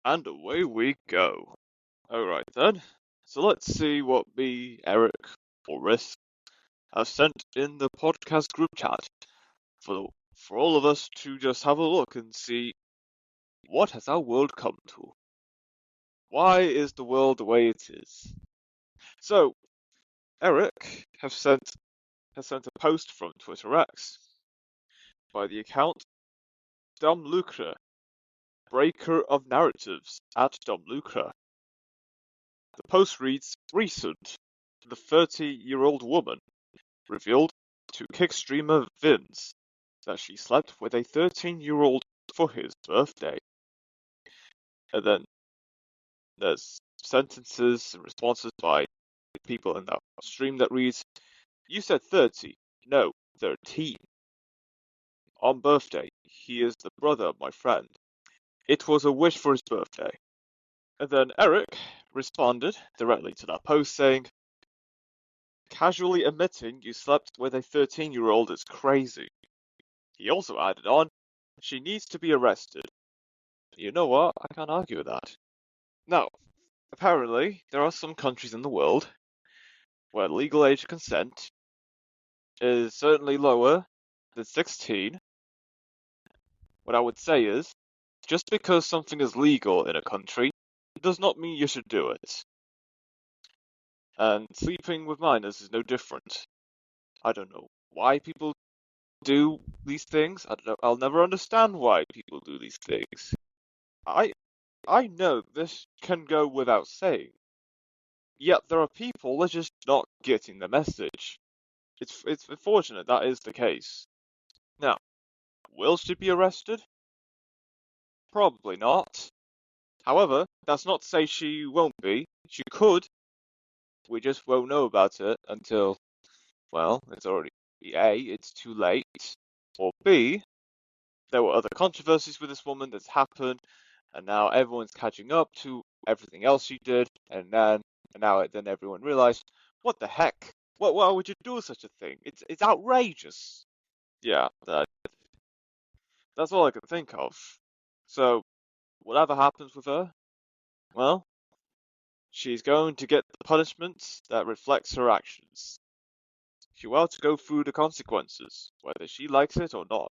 And away we go. Alright then. So let's see what me, Eric, or Risk have sent in the podcast group chat for all of us to just have a look and see what has our world come to. Why is the world the way it is? So, Eric has sent a post from Twitter X by the account Dom Lucre, breaker of narratives at Dom Lucre. The post reads, recent, the 30-year-old woman revealed to kick streamer Vince that she slept with a 13-year-old for his birthday. And then there's sentences and responses by people in that stream that reads, you said 30, no, 13. On birthday, he is the brother of my friend. It was a wish for his birthday. And then Eric responded directly to that post saying, casually admitting you slept with a 13-year-old is crazy. He also added on, she needs to be arrested. You know what? I can't argue with that. Now, apparently, there are some countries in the world where legal age consent is certainly lower than 16. What I would say is, just because something is legal in a country does not mean you should do it. And sleeping with minors is no different. I don't know why people do these things. I don't know. I'll never understand why people do these things. I know this can go without saying. Yet there are people that are just not getting the message. It's unfortunate that is the case. Now, will she be arrested? Probably not. However, that's not to say she won't be. She could. We just won't know about it until, well, it's already A, it's too late, or B, there were other controversies with this woman that's happened, and now everyone's catching up to everything else she did, and then everyone realized, what the heck? Why would you do such a thing? It's outrageous. Yeah, that's all I can think of. So, whatever happens with her, well, she's going to get the punishment that reflects her actions. She will have to go through the consequences, whether she likes it or not.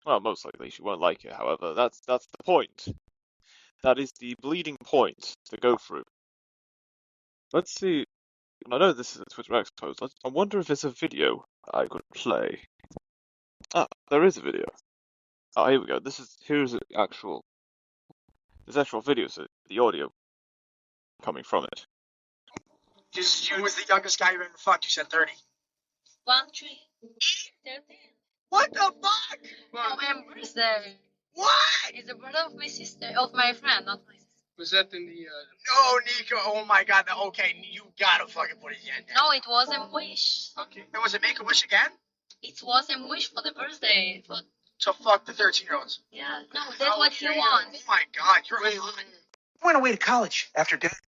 Well, most likely she won't like it, however, that's the point. That is the bleeding point to go through. Let's see. I know this is a Twitter X post. I wonder if there's a video I could play. Ah, there is a video. Oh, here we go. Here's the actual. There's actual video, so the audio coming from it. Just you was the youngest guy you ever fucked. You said 30. 13. What the fuck? Oh, my birthday. What? It's the brother of my sister, of my friend, not my sister. Was that in the? No, Nico. Oh my God. Okay, you gotta fucking put it in. No, it was a wish. Okay. And was it Make a Wish again? It was a wish for the birthday. To fuck the 13-year-olds. Yeah, no, that's what he wants. Oh my God, you're lying. I went away to college after death.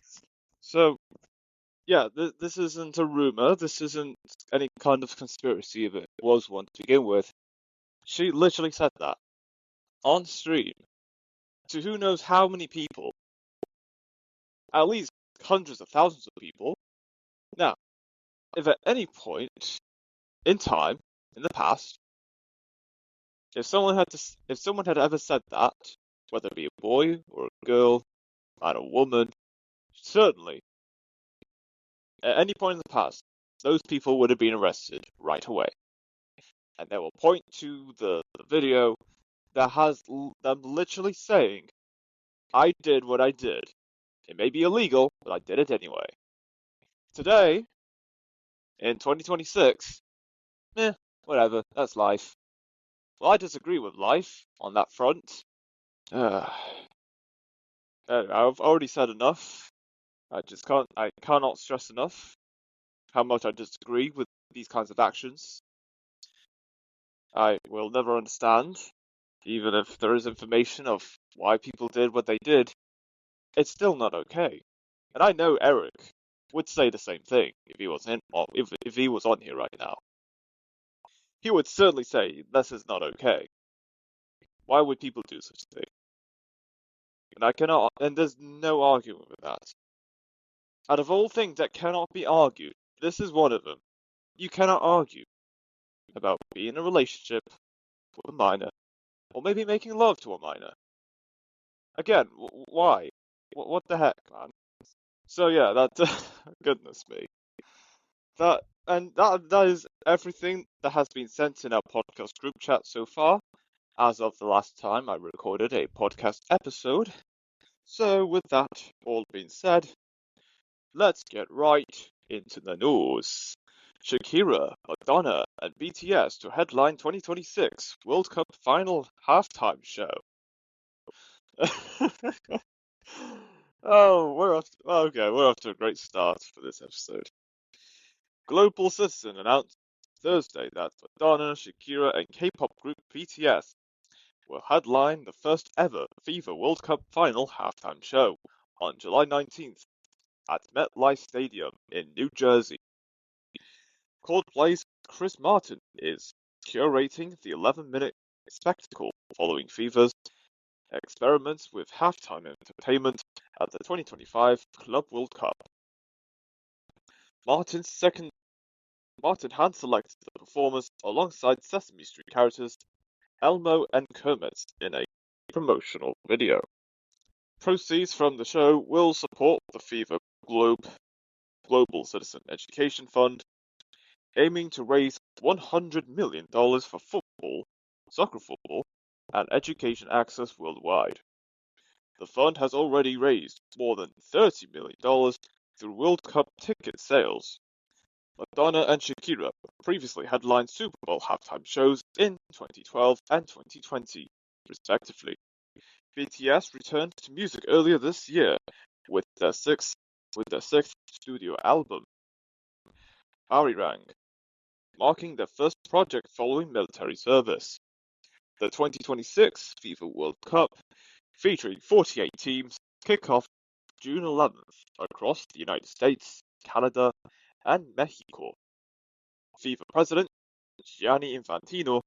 So, yeah, this isn't a rumor. This isn't any kind of conspiracy if it was one to begin with. She literally said that on stream to who knows how many people. At least hundreds of thousands of people. Now, if at any point in time in the past, if someone had ever said that, whether it be a boy or a girl and a woman, certainly at any point in the past, those people would have been arrested right away. And they will point to the video that has them literally saying, I did what I did. It may be illegal, but I did it anyway. Today, in 2026, whatever, that's life. Well, I disagree with life on that front. I've already said enough. I cannot stress enough how much I disagree with these kinds of actions. I will never understand, even if there is information of why people did what they did. It's still not okay. And I know Eric would say the same thing if he was if he was on here right now. He would certainly say this is not okay. Why would people do such a thing? and there's no arguing with that. Out of all things that cannot be argued, this is one of them. You cannot argue about being in a relationship with a minor, or maybe making love to a minor. Again, why? What the heck, man? So yeah, that goodness me. That is everything that has been sent in our podcast group chat so far, as of the last time I recorded a podcast episode. So with that all being said, let's get right into the news. Shakira, Madonna, and BTS to headline 2026 World Cup final halftime show. We're off to a great start for this episode. Global Citizen announced Thursday that Madonna, Shakira, and K-pop group BTS will headline the first ever FIFA World Cup final halftime show on July 19th at MetLife Stadium in New Jersey. Coldplay's Chris Martin is curating the 11-minute spectacle following FIFA's experiments with halftime entertainment at the 2025 Club World Cup. Martin hand-selected the performers alongside Sesame Street characters Elmo and Kermit in a promotional video. Proceeds from the show will support the FIFA Global Citizen Education Fund, aiming to raise $100 million for soccer football, and education access worldwide. The fund has already raised more than $30 million through World Cup ticket sales. Madonna and Shakira previously headlined Super Bowl halftime shows in 2012 and 2020, respectively. BTS returned to music earlier this year with their sixth studio album, Arirang, marking their first project following military service. The 2026 FIFA World Cup, featuring 48 teams, kick off June 11th across the United States, Canada, and Mexico. FIFA President Gianni Infantino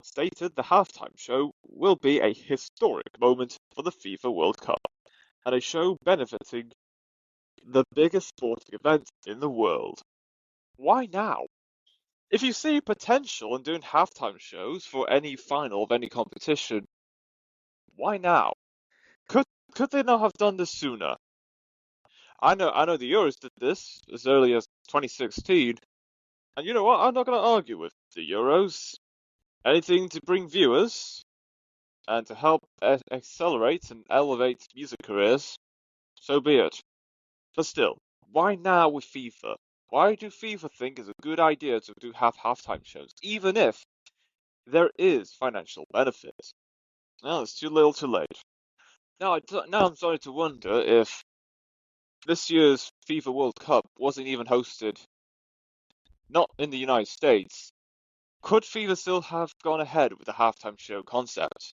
stated the halftime show will be a historic moment for the FIFA World Cup and a show benefiting the biggest sporting event in the world. Why now? If you see potential in doing halftime shows for any final of any competition, why now? Could they not have done this sooner? I know the Euros did this as early as 2016, and you know what? I'm not going to argue with the Euros. Anything to bring viewers and to help accelerate and elevate music careers, so be it. But still, why now with FIFA? Why do FIFA think it's a good idea to do halftime shows, even if there is financial benefit? No, it's too little too late. Now I'm starting to wonder if this year's FIFA World Cup wasn't even hosted not in the United States. Could FIFA still have gone ahead with the halftime show concept?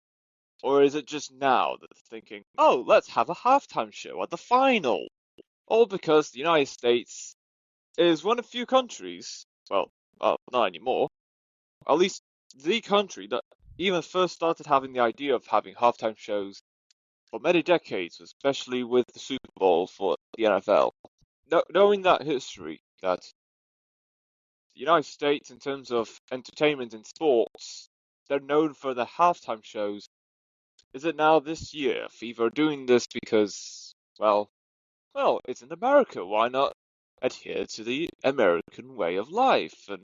Or is it just now that they're thinking, oh, let's have a halftime show at the final? All because the United States is one of few countries, well, not anymore, at least the country that even first started having the idea of having halftime shows for many decades, especially with the Super Bowl for the NFL. Knowing that history, that the United States, in terms of entertainment and sports, they're known for the halftime shows. Is it now this year FIFA are doing this because, well, it's in America. Why not adhere to the American way of life and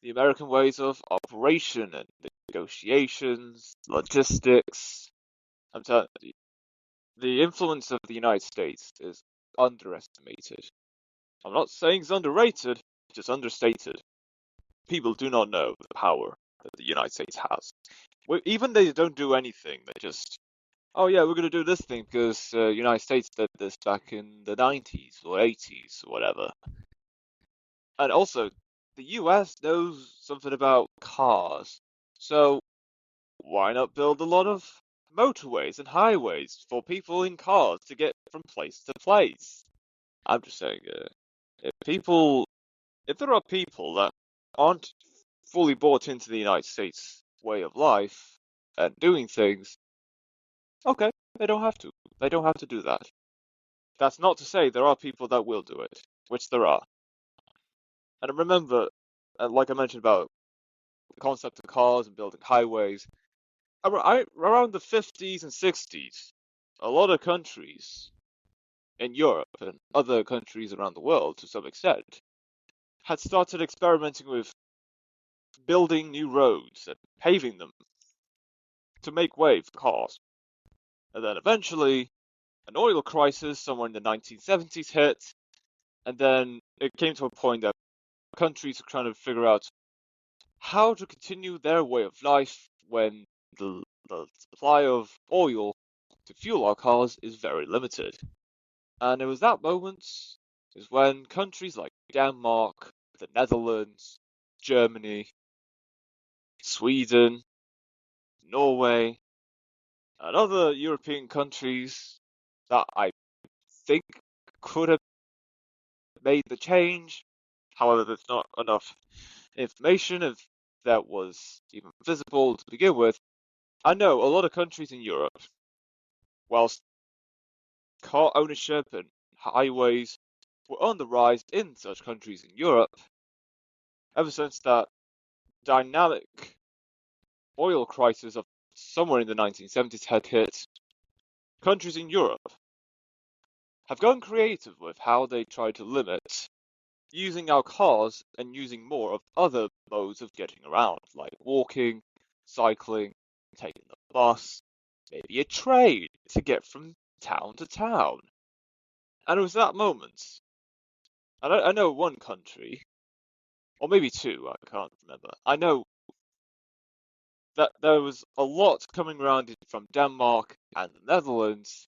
the American ways of operation and negotiations, logistics? I'm telling you, the influence of the United States is underestimated. I'm not saying it's underrated, just understated. People do not know the power that the United States has. Even they don't do anything, they just, oh yeah, we're going to do this thing because United States did this back in the 90s or 80s or whatever. And also, the US knows something about cars, so why not build a lot of motorways and highways for people in cars to get from place to place? I'm just saying, if there are people that aren't fully bought into the United States way of life and doing things, okay, they don't have to. They don't have to do that. That's not to say there are people that will do it, which there are. And remember, like I mentioned about the concept of cars and building highways, around the 50s and 60s, a lot of countries in Europe and other countries around the world, to some extent, had started experimenting with building new roads and paving them to make way for cars. And then eventually, an oil crisis somewhere in the 1970s hit, and then it came to a point that countries were trying to figure out how to continue their way of life when the supply of oil to fuel our cars is very limited. And it was that moment is when countries like Denmark, the Netherlands, Germany, Sweden, Norway, and other European countries that I think could have made the change. However, there's not enough information if that was even visible to begin with. I know a lot of countries in Europe, whilst car ownership and highways were on the rise in such countries in Europe, ever since that dynamic oil crisis of somewhere in the 1970s had hit, countries in Europe have gone creative with how they try to limit using our cars and using more of other modes of getting around, like walking, cycling, taking the bus, maybe a train to get from town to town. And it was that moment, and I know one country, or maybe two, I can't remember. I know that there was a lot coming around from Denmark and the Netherlands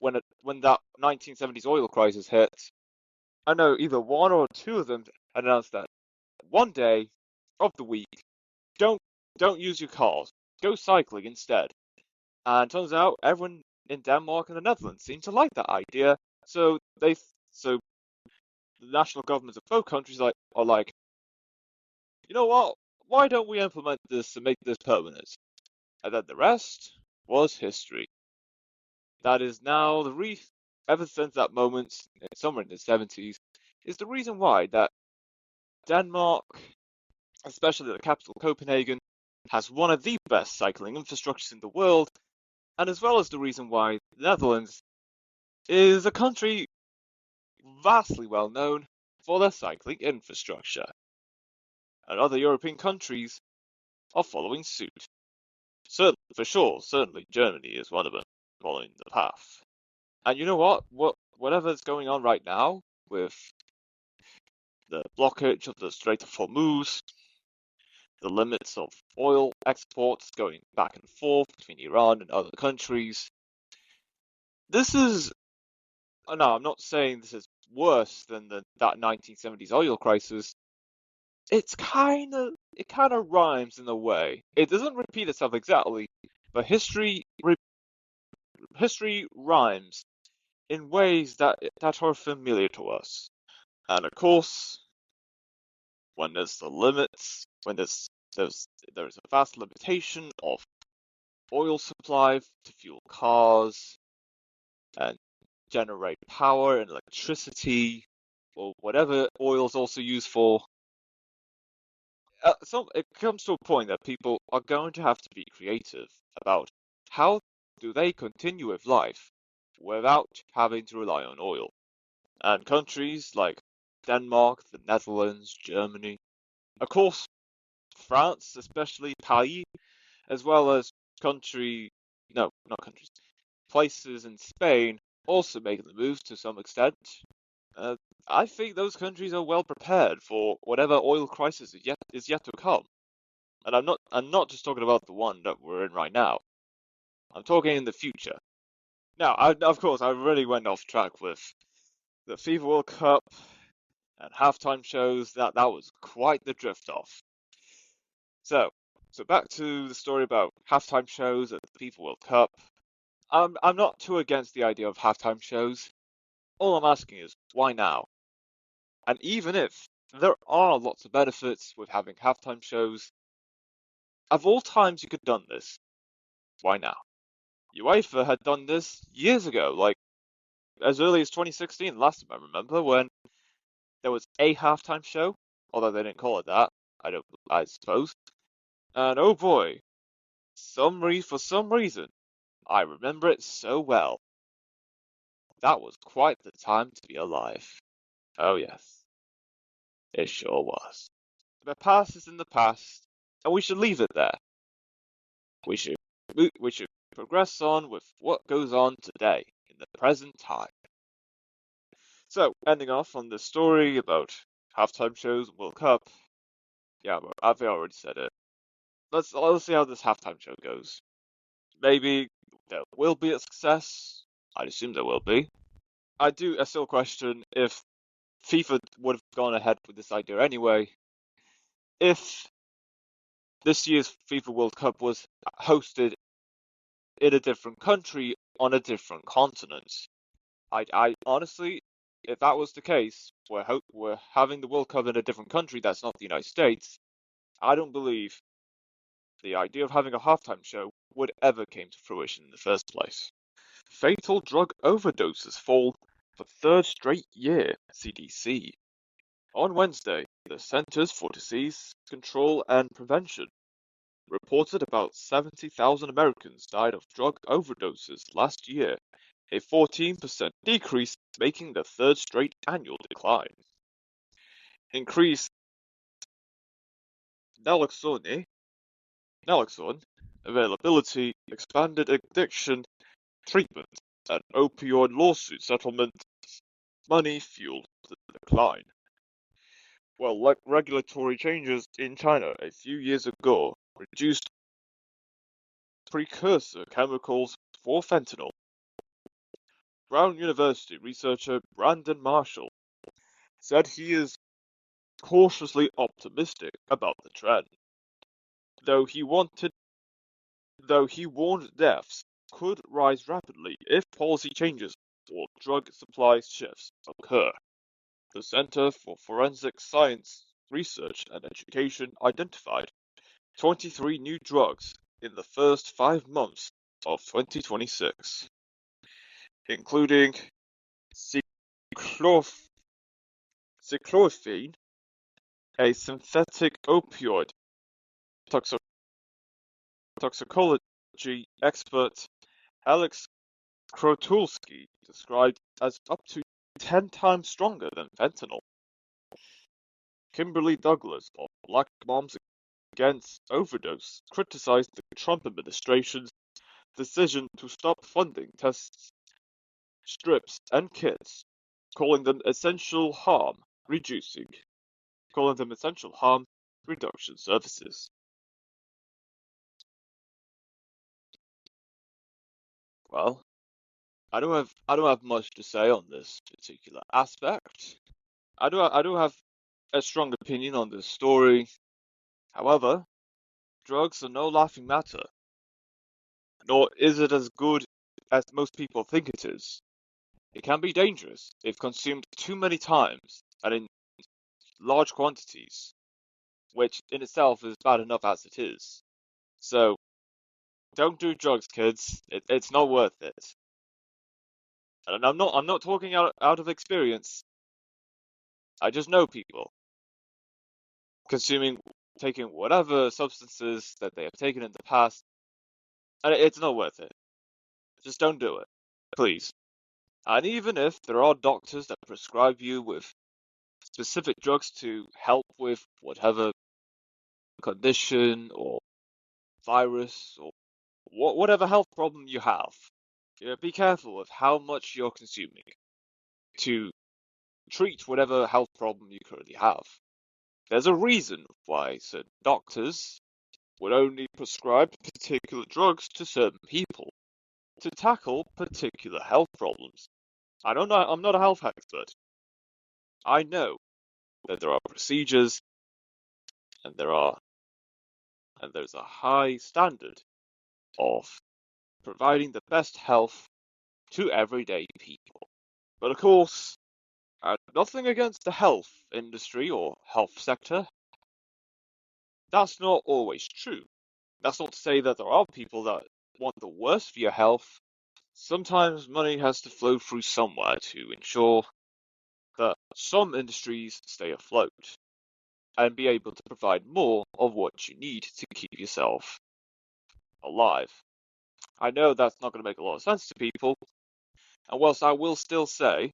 when that 1970s oil crisis hit. I know either one or two of them announced that one day of the week, don't don't use your cars, go cycling instead. And turns out everyone in Denmark and the Netherlands seemed to like that idea. So the national governments of both countries are like, you know what? Why don't we implement this and make this permanent? And then the rest was history. That is now ever since that moment, somewhere in the 70s, is the reason why that Denmark, especially the capital Copenhagen, has one of the best cycling infrastructures in the world, and as well as the reason why the Netherlands is a country vastly well known for their cycling infrastructure. And other European countries are following suit. Certainly Germany is one of them following the path. And you know what? Whatever's going on right now with the blockage of the Strait of Hormuz, the limits of oil exports going back and forth between Iran and other countries, this is, no, I'm not saying this is worse than that 1970s oil crisis. It kind of rhymes in a way. It doesn't repeat itself exactly, but history rhymes in ways that are familiar to us. And of course, when there's the limits, when there's a vast limitation of oil supply to fuel cars and generate power and electricity, or whatever oil is also used for. So it comes to a point that people are going to have to be creative about how do they continue with life without having to rely on oil. And countries like Denmark, the Netherlands, Germany, of course, France, especially Paris, as well as no, not countries, places in Spain also making the move to some extent. Uh, I think those countries are well prepared for whatever oil crisis is yet to come. And I'm not just talking about the one that we're in right now. I'm talking in the future. Now, of course, I really went off track with the FIFA World Cup and halftime shows. That was quite the drift off. So back to the story about halftime shows at the FIFA World Cup. I'm not too against the idea of halftime shows. All I'm asking is, why now? And even if there are lots of benefits with having halftime shows, of all times you could have done this, why now? UEFA had done this years ago, like as early as 2016, last time I remember, when there was a halftime show, although they didn't call it that, I suppose. And oh boy, for some reason, I remember it so well. That was quite the time to be alive. Oh yes, it sure was. The past is in the past, and we should leave it there. We should we should progress on with what goes on today, in the present time. So, ending off on the story about halftime shows and World Cup. Yeah, I've already said it. Let's see how this halftime show goes. Maybe there will be a success. I'd assume there will be. I still question if FIFA would have gone ahead with this idea anyway. If this year's FIFA World Cup was hosted in a different country on a different continent. I honestly, if that was the case, we're having the World Cup in a different country that's not the United States, I don't believe the idea of having a halftime show would ever came to fruition in the first place. Fatal drug overdoses fall for third straight year, CDC. On Wednesday, the Centers for Disease Control and Prevention reported about 70,000 Americans died of drug overdoses last year, a 14% decrease, making the third straight annual decline. Increased naloxone availability, expanded addiction treatment, and opioid lawsuit settlement money fueled the decline. Well, like regulatory changes in China a few years ago reduced precursor chemicals for fentanyl. Brown University researcher Brandon Marshall said he is cautiously optimistic about the trend, though he warned deaths could rise rapidly if policy changes or drug supply shifts occur. The Center for Forensic Science Research and Education identified 23 new drugs in the first 5 months of 2026, including cyclophene, a synthetic opioid. Toxicology expert Alex Krotulski described as up to 10 times stronger than fentanyl. Kimberly Douglas of Black Moms Against Overdose criticized the Trump administration's decision to stop funding tests, strips, and kits, calling them essential harm reduction services. Well, I don't have much to say on this particular aspect. I do have a strong opinion on this story. However, drugs are no laughing matter, nor is it as good as most people think it is. It can be dangerous if consumed too many times and in large quantities, which in itself is bad enough as it is. So, don't do drugs, kids. It's not worth it. And I'm not talking out of experience. I just know people taking whatever substances that they have taken in the past, and it's not worth it. Just don't do it, please. And even if there are doctors that prescribe you with specific drugs to help with whatever condition or virus or whatever health problem you have, be careful with how much you're consuming to treat whatever health problem you currently have. There's a reason why certain doctors would only prescribe particular drugs to certain people to tackle particular health problems. I'm not a health expert. I know that there are procedures and there's a high standard of providing the best health to everyday people. But of course, nothing against the health industry or health sector. That's not always true. That's not to say that there are people that want the worst for your health, sometimes money has to flow through somewhere to ensure that some industries stay afloat and be able to provide more of what you need to keep yourself alive. I know that's not going to make a lot of sense to people, and whilst I will still say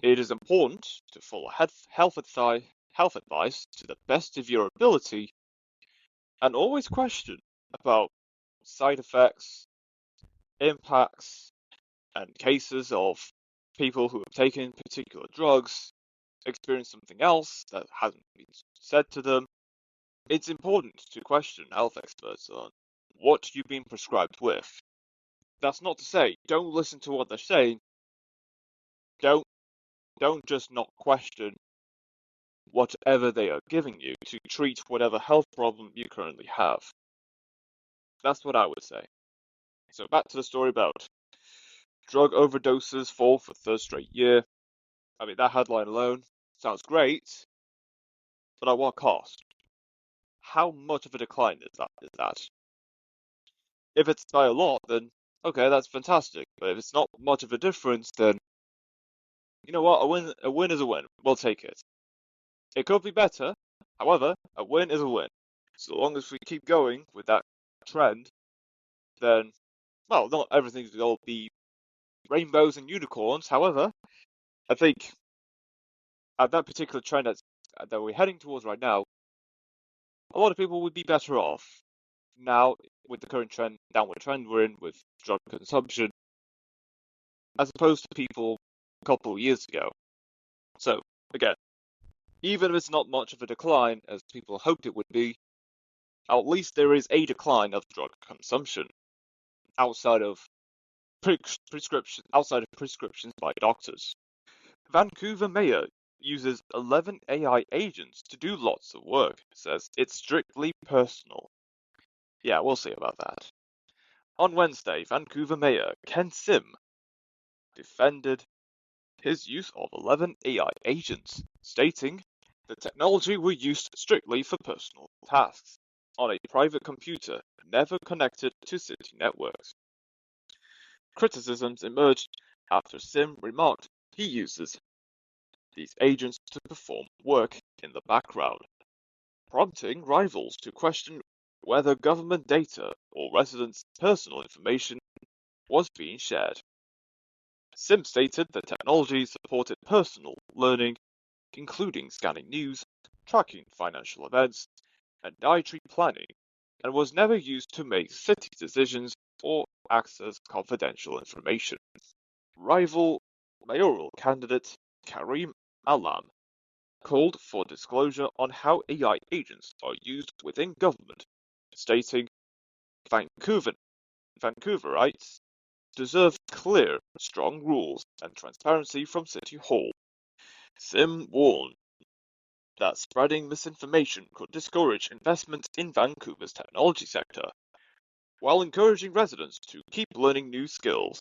it is important to follow health advice to the best of your ability, and always question about side effects, impacts, and cases of people who have taken particular drugs experience something else that hasn't been said to them. It's important to question health experts on what you've been prescribed with. That's not to say don't listen to what they're saying. Don't just not question whatever they are giving you to treat whatever health problem you currently have. That's what I would say. So back to the story about drug overdoses fall for third straight year. I mean, that headline alone sounds great, but at what cost? How much of a decline is that? If it's by a lot, then okay, that's fantastic. But if it's not much of a difference, then you know what? A win is a win. We'll take it. It could be better. However, a win is a win. So long as we keep going with that trend, then, well, not everything's going to be rainbows and unicorns. However, I think at that particular trend that we're heading towards right now, a lot of people would be better off now with the current downward trend we're in with drug consumption, as opposed to people a couple of years ago. So, again, even if it's not much of a decline as people hoped it would be, at least there is a decline of drug consumption outside of prescriptions by doctors. Vancouver mayor uses 11 AI agents to do lots of work, says it's strictly personal. Yeah, we'll see about that. On Wednesday, Vancouver mayor Ken Sim defended his use of 11 AI agents, stating the technology were used strictly for personal tasks on a private computer never connected to city networks. Criticisms emerged after Sim remarked he uses these agents to perform work in the background, prompting rivals to question whether government data or residents' personal information was being shared. Sim stated the technology supported personal learning, including scanning news, tracking financial events, and dietary planning, and was never used to make city decisions or access confidential information. Rival mayoral candidate Karim Alam called for disclosure on how AI agents are used within government, stating Vancouverites deserve clear, strong rules and transparency from City Hall. Sim warned that spreading misinformation could discourage investment in Vancouver's technology sector, while encouraging residents to keep learning new skills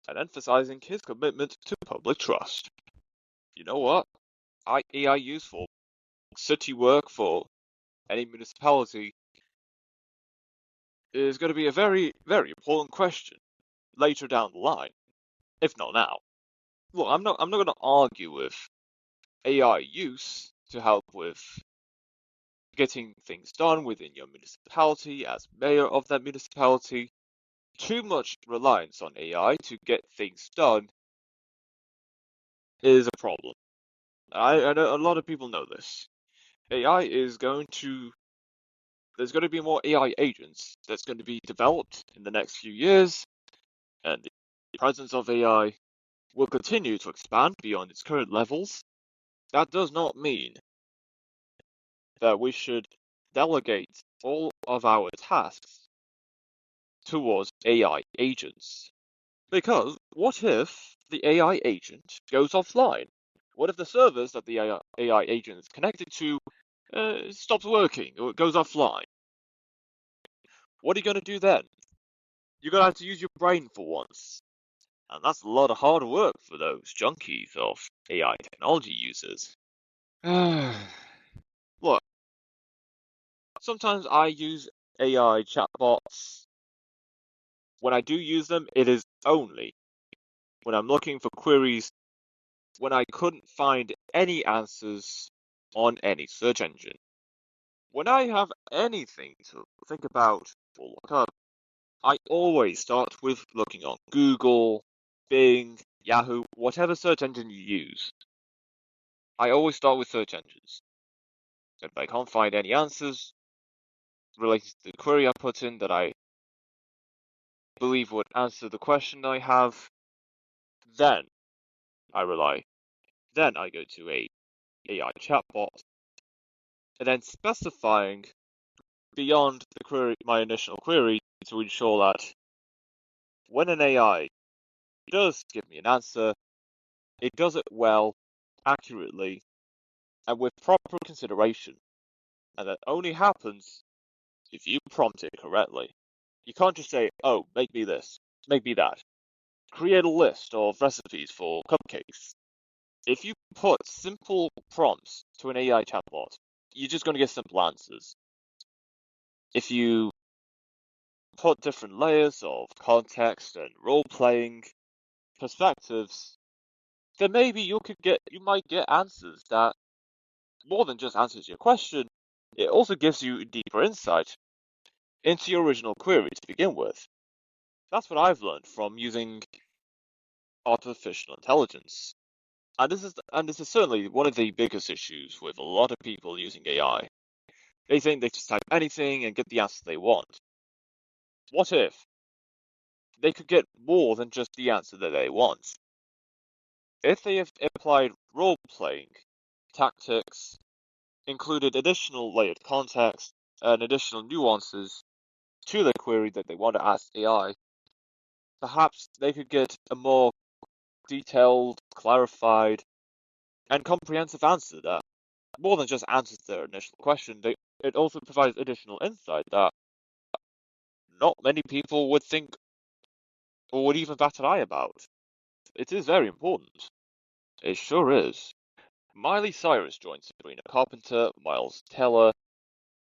and emphasizing his commitment to public trust. You know what? AI use for city work for any municipality is going to be a very, very important question later down the line, if not now. Look, I'm not going to argue with AI use to help with getting things done within your municipality as mayor of that municipality. Too much reliance on AI to get things done is a problem. I know a lot of people know this. AI is going to there's going to be more AI agents that's going to be developed in the next few years, and the presence of AI will continue to expand beyond its current levels. That does not mean that we should delegate all of our tasks towards AI agents. Because what if the AI agent goes offline? What if the servers that the AI agent is connected to stops working or it goes offline? What are you going to do then? You're going to have to use your brain for once. And that's a lot of hard work for those junkies of AI technology users. Look, sometimes I use AI chatbots when I do use them, it is only when I'm looking for queries when I couldn't find any answers on any search engine. When I have anything to think about or look up, I always start with looking on Google, Bing, Yahoo, whatever search engine you use. I always start with search engines. If I can't find any answers related to the query I put in that I believe would answer the question I have, then I rely. Then I go to a AI chatbot, and then specifying beyond the query, my initial query, to ensure that when an AI does give me an answer, it does it well, accurately, and with proper consideration. And that only happens if you prompt it correctly. You can't just say, oh, make me this, make me that. Create a list of recipes for cupcakes. If you put simple prompts to an AI chatbot, you're just going to get simple answers. If you put different layers of context and role-playing perspectives, then maybe you might get answers that more than just answers your question. It also gives you deeper insight into your original query to begin with. That's what I've learned from using artificial intelligence. And this is certainly one of the biggest issues with a lot of people using AI. They think they just type anything and get the answer they want. What if they could get more than just the answer that they want? If they have applied role-playing tactics, included additional layered context and additional nuances to the query that they want to ask AI, perhaps they could get a more detailed, clarified, and comprehensive answer that more than just answers their initial question. It also provides additional insight that not many people would think or would even bat an eye about. It is very important. It sure is. Miley Cyrus joined Sabrina Carpenter, Miles Teller,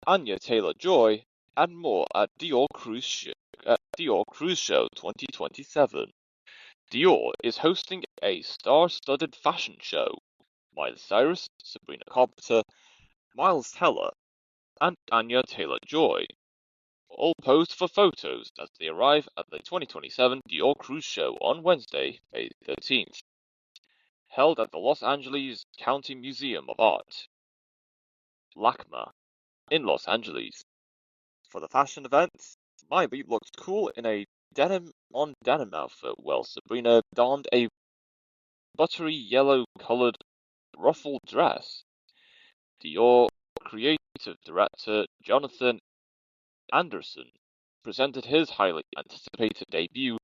Anya Taylor-Joy, and more at Dior Cruise Show 2027. Dior is hosting a star-studded fashion show. Miley Cyrus, Sabrina Carpenter, Miles Teller, and Anya Taylor-Joy all posed for photos as they arrive at the 2027 Dior Cruise Show on Wednesday, May 13th. Held at the Los Angeles County Museum of Art, LACMA, in Los Angeles. For the fashion event, Miley looked cool in a denim-on-denim outfit, while Sabrina donned a buttery yellow-colored ruffled dress. Dior creative director Jonathan Anderson presented his highly anticipated debut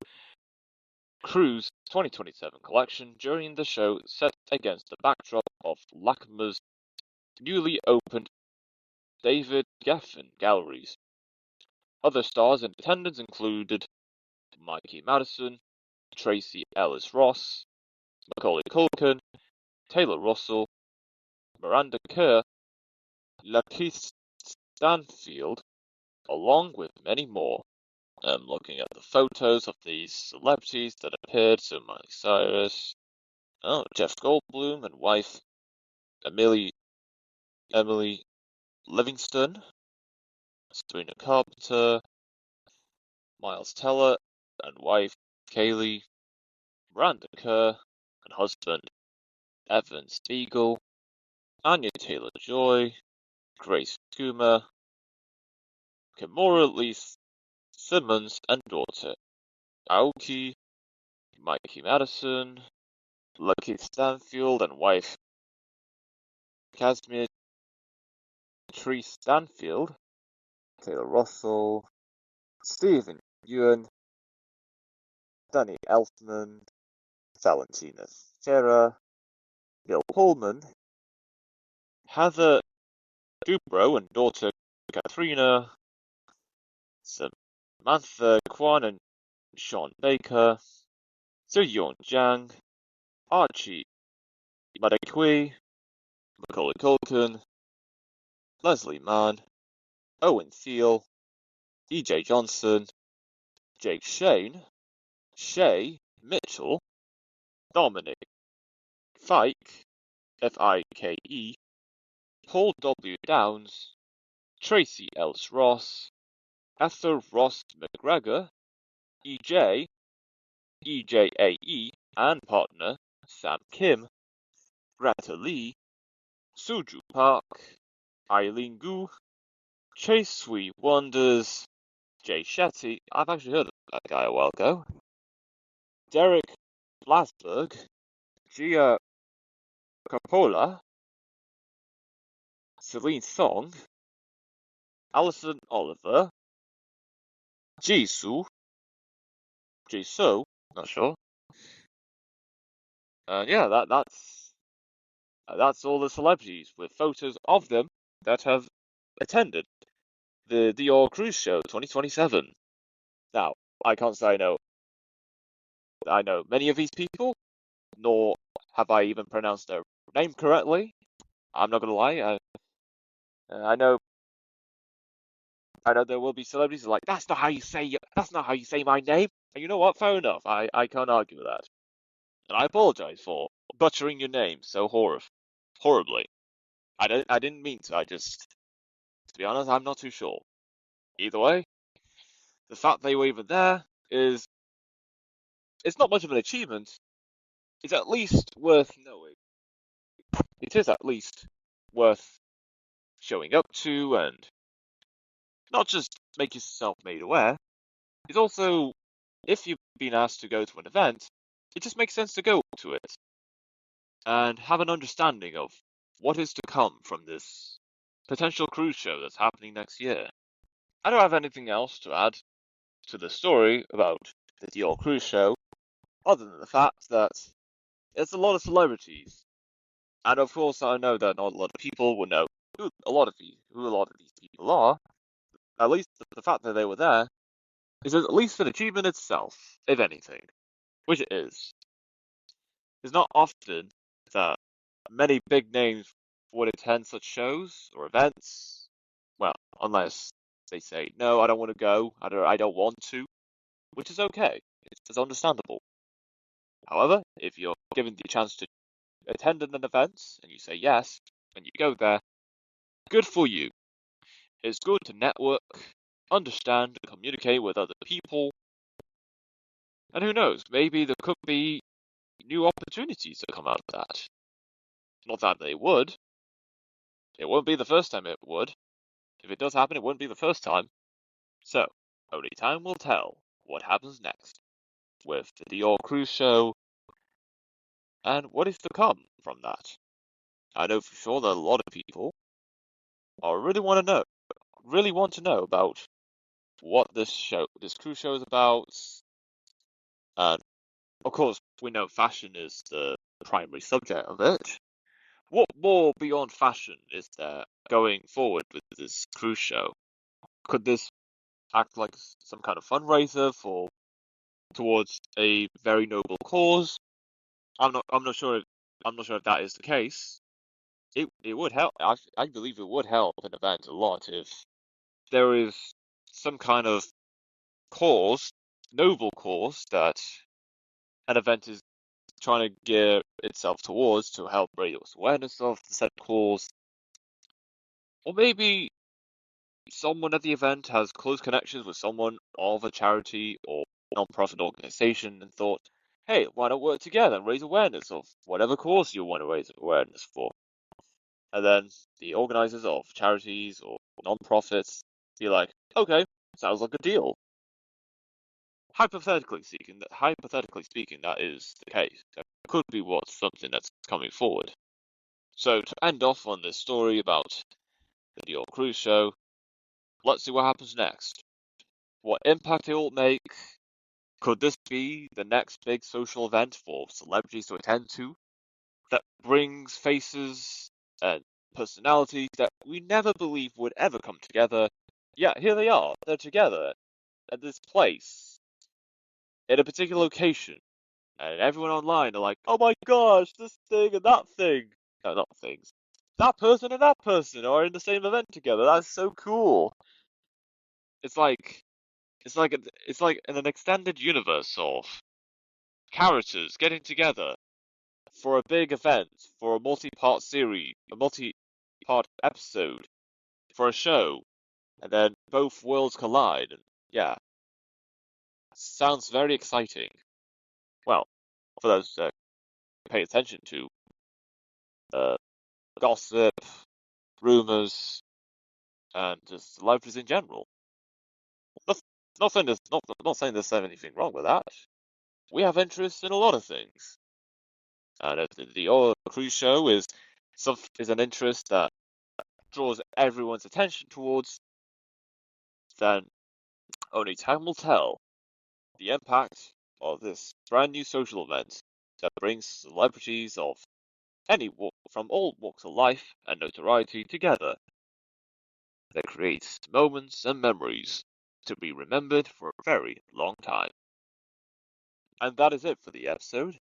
Cruise 2027 collection during the show set against the backdrop of LACMA's newly opened David Geffen galleries. Other stars in attendance included Mikey Madison, Tracy Ellis Ross, Macaulay Culkin, Taylor Russell, Miranda Kerr, Lakeith Stanfield, along with many more. I'm looking at the photos of these celebrities that appeared, so Miley Cyrus, Jeff Goldblum and wife Emily Livingston, Sabrina Carpenter, Miles Teller and wife Kaylee, Miranda Kerr and husband Evan Spiegel, Anya Taylor-Joy, Grace Coomer, Kimora Lee Simmons and daughter Aoki, Mikey Madison, Lakeith Stanfield and wife Casimir Tree Stanfield, Taylor Russell, Stephen Ewan, Danny Elfman, Valentina Serra, Bill Pullman, Heather Dubrow and daughter Katrina, Samantha Kwan and Sean Baker, Soo-Yeon Jang, Archie Madekwe, Macaulay Culkin, Leslie Mann, Owen Thiel, DJ Johnson, Jake Shane, Shay Mitchell, Dominic Fike, Fike, Paul W. Downs, Tracy Ellis Ross, Ether Ross McGregor, EJ, EJAE, and partner Sam Kim, Greta Lee, Suju Park, Eileen Gu, Chase Sweet Wonders, Jay Shetty, I've actually heard of that guy a while ago, Derek Blasberg, Gia Coppola, Celine Song, Alison Oliver, Jisoo, Jisoo, not sure. Yeah, that's all the celebrities with photos of them that have attended the Dior Cruise Show 2027. Now, I can't say I know many of these people, nor have I even pronounced their name correctly. I'm not gonna lie. I know there will be celebrities who are like, that's not how you say my name. And you know what? Fair enough. I can't argue with that. And I apologize for butchering your name so horribly. I didn't mean to. To be honest, I'm not too sure. Either way, the fact they were even there it's not much of an achievement. It's at least worth knowing. It is at least worth showing up to, and not just make yourself made aware. It's also, if you've been asked to go to an event, it just makes sense to go to it and have an understanding of what is to come from this potential cruise show that's happening next year. I don't have anything else to add to the story about the Dior Cruise Show, other than the fact that it's a lot of celebrities. And of course, I know that not a lot of people will know who a lot of these people are. At least the fact that they were there is at least an achievement itself, if anything, which it is. It's not often that many big names would attend such shows or events. Well, unless they say, no, I don't want to go, I don't want to, which is okay. It's understandable. However, if you're given the chance to attend an event and you say yes, and you go there, good for you. It's good to network, understand, and communicate with other people. And who knows, maybe there could be new opportunities that come out of that. Not that they would. It won't be the first time it would. If it does happen, it wouldn't be the first time. So, only time will tell what happens next with the Dior Cruise Show and what is to come from that. I know for sure that a lot of people really want to know about what this cruise show is about. And of course, we know fashion is the primary subject of it. What more beyond fashion is there going forward with this cruise show? Could this act like some kind of fundraiser towards a very noble cause? I'm not sure if that is the case. It would help. I believe it would help an event a lot if there is some kind of cause, noble cause that an event is trying to gear itself towards to help raise awareness of the said cause. Or maybe someone at the event has close connections with someone of a charity or non-profit organization and thought, hey, why not work together and raise awareness of whatever cause you want to raise awareness for? And then the organizers of charities or non-profits be like, okay, sounds like a deal. Hypothetically speaking, that is the case. That could be something that's coming forward. So to end off on this story about the Dior Cruise Show, let's see what happens next. What impact it will make? Could this be the next big social event for celebrities to attend to that brings faces and personalities that we never believed would ever come together? Yeah, here they are. They're together at this place in a particular location. And everyone online are like, oh my gosh, this thing and that thing. No, not things. That person and that person are in the same event together. That's so cool. It's like it's like in an extended universe of characters getting together for a big event, for a multi-part series, a multi-part episode, for a show, and then both worlds collide. And yeah, sounds very exciting. Well, for those who pay attention to gossip, rumors, and just celebrities in general. Not saying there's anything wrong with that. We have interest in a lot of things, and if the Dior Cruise Show is an interest that draws everyone's attention towards, then only time will tell the impact of this brand new social event that brings celebrities of from all walks of life and notoriety together, that creates moments and memories to be remembered for a very long time. And that is it for the episode.